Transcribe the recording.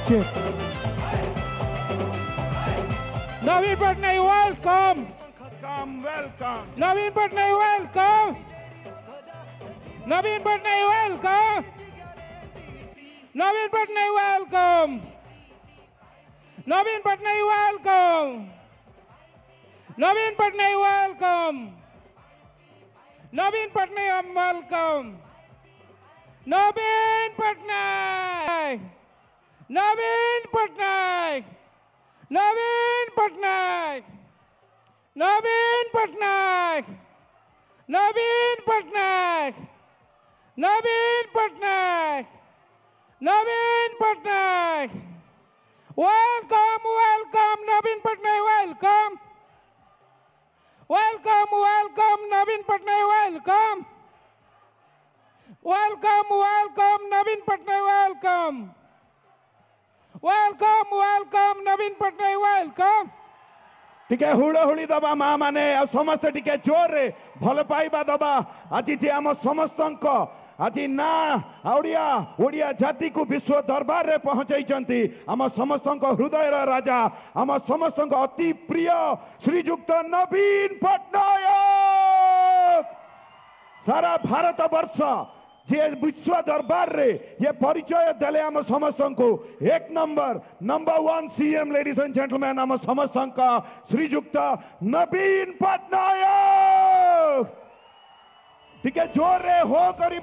Chip. Naveen Patnaik, welcome. Welcome. Naveen Patnaik, welcome. Naveen Patnaik, welcome. Naveen Patnaik, welcome. Naveen Patnaik, welcome. Naveen Patnaik, welcome. Naveen Patnaik, welcome. Naveen Patnaik. Naveen Patnaik. Naveen Patnaik. Naveen Patnaik. Naveen Patnaik. Naveen Patnaik. Naveen Patnaik. Welcome, welcome, Naveen Patnaik, welcome. Welcome, welcome, Naveen Patnaik, welcome. Welcome, welcome, Naveen Patnaik, welcome. Welcome, welcome, Naveen Patnaik, welcome. टिके हुड़हुड़ी दबा माँ माने समस्त टिके जोरे भल पाइबा दबा आज जे आम समस्त आज ना ओडिया ओडिया जाति को विश्व दरबार रे पहुंचाई आम समस्त हृदय राजा आम समस्त अति प्रिय श्रीजुक्त नवीन पट्टनायक सारा भारत वर्ष जे विश्व दरबार रे ये परिचय देले आम समस्त को एक number 1 CM ladies and gentleman आम समस्त श्रीजुक्त नवीन पट्टनायक टिके जोर रे हो करी